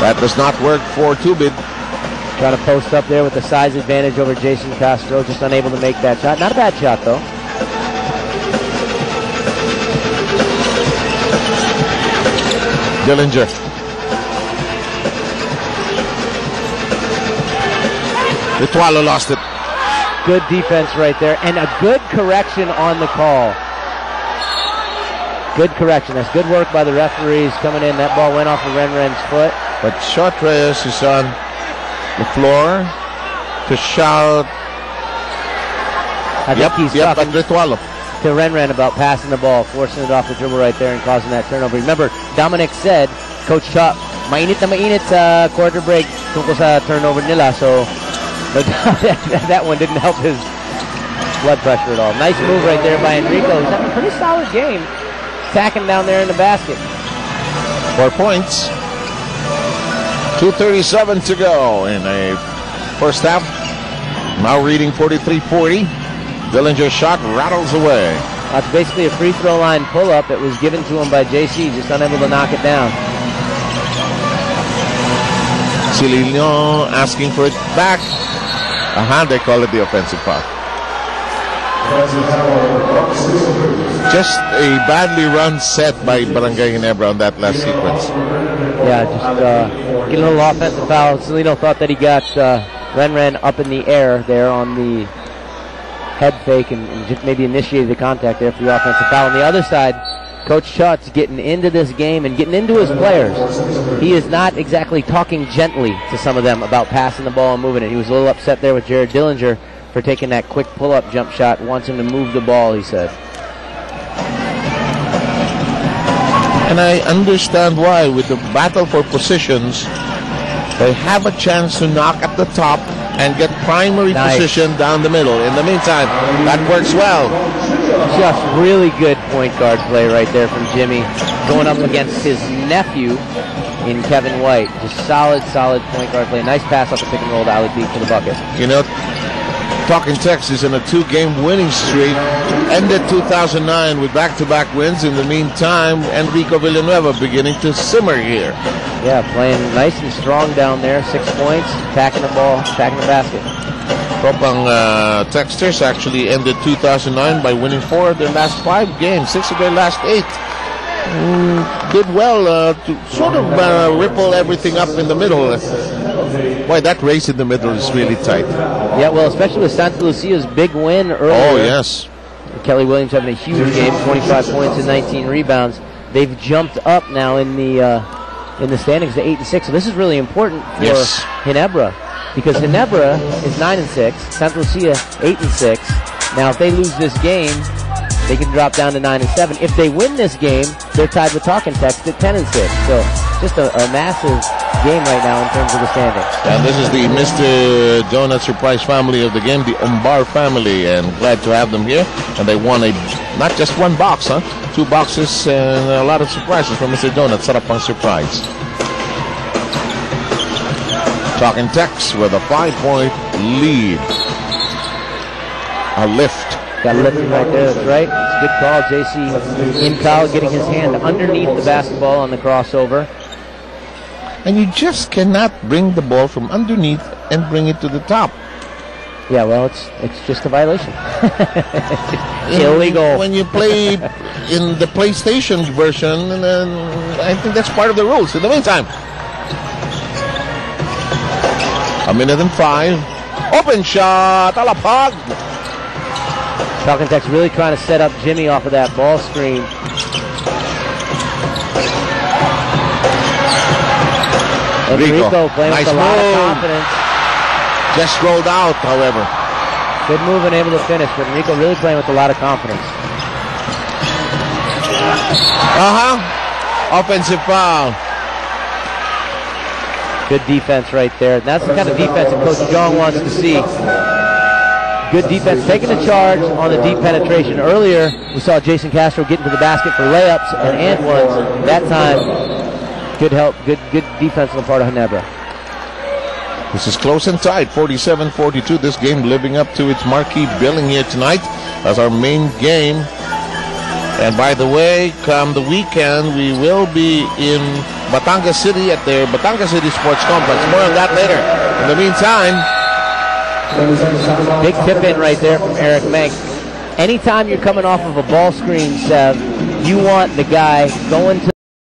That does not work for Tubid. Trying to post up there with the size advantage over Jason Castro. Just unable to make that shot. Not a bad shot, though. Dillinger. Ritualo lost it. Good defense right there. And a good correction on the call. Good correction. That's good work by the referees coming in. That ball went off of Renren's foot. But Shot Reyes is on the floor to shout. I think he's talking Ritualo to Renren about passing the ball, forcing it off the dribble right there and causing that turnover. Remember, Dominic said, Coach Chop, mainit na mainit sa quarter break tungkol sa turnover nila. So that one didn't help his blood pressure at all. Nice move right there by Enrico. He's having a pretty solid game. Attacking down there in the basket. 4 points. 2:37 to go in a first half. Now reading 43-40. Dillinger's shot rattles away. That's basically a free throw line pull-up that was given to him by JC, just unable to knock it down. Sililio asking for it back. They call it the offensive foul. Just a badly run set by Barangay Ginebra on that last sequence. Yeah, just get a little offensive foul. Celino thought that he got Renren up in the air there on the head fake and just maybe initiated the contact there for the offensive foul. On the other side, Coach Chutz getting into this game and getting into his players. He is not exactly talking gently to some of them about passing the ball and moving it. He was a little upset there with Jared Dillinger for taking that quick pull-up jump shot. Wants him to move the ball, he said. And I understand why. With the battle for positions, they have a chance to knock at the top and get primary position down the middle. In the meantime, that works well. Just really good point guard play right there from Jimmy, going up against his nephew in Kevin White. Just solid point guard play. Nice pass off the pick and roll to Ali B for the bucket. You know, Talking Texas in a 2-game winning streak, ended 2009 with back-to-back wins. In the meantime, Enrico Villanueva beginning to simmer here. Yeah, playing nice and strong down there. 6 points, attacking the ball, attacking the basket. Tropang Texters actually ended 2009 by winning 4 of their last 5 games, 6 of their last 8. Did well to sort of ripple everything up in the middle. Boy, that race in the middle is really tight. Yeah, well, especially with Santa Lucia's big win earlier. Oh, yes. Kelly Williams having a huge game, 25 points and 19 rebounds. They've jumped up now in the standings to 8-6. So this is really important for Ginebra, because Ginebra is 9-6, Santa Lucia 8-6. Now, if they lose this game, they can drop down to 9-7. If they win this game, they're tied with Talking Text at 10-6. So just a massive game right now in terms of the standings. And this is the Mr. Donut surprise family of the game, the Umbar family, and glad to have them here. And they won not just one box, 2 boxes and a lot of surprises from Mr. Donut. Sarap pang surprise. Talking Text with a 5-point lead. A lift. Got lifting right there, that's right. It's a good call. JC in foul, getting his hand underneath the basketball on the crossover. And you just cannot bring the ball from underneath and bring it to the top. Yeah, well, it's just a violation. Illegal. When you play in the PlayStation version, and then I think that's part of the rules. In the meantime, 1:05. Open shot, Alapag. Talking Text really trying to set up Jimmy off of that ball screen. Enrico playing with a lot of confidence. Just rolled out, however. Good move and able to finish, but Enrico really playing with a lot of confidence. Offensive foul. Good defense right there. That's the kind of defense that Coach Jong wants to see. Good defense, taking the charge on the deep penetration. Earlier, we saw Jason Castro get into the basket for layups and ones. That time, good help, good defense on the part of Ginebra. This is close and tight, 47-42. This game living up to its marquee billing here tonight as our main game And by the way, come the weekend, we will be in Batangas City at their Batangas City Sports Complex. More on that later. In the meantime, big tip in right there from Eric Menk. Anytime you're coming off of a ball screen, Sev, you want the guy going to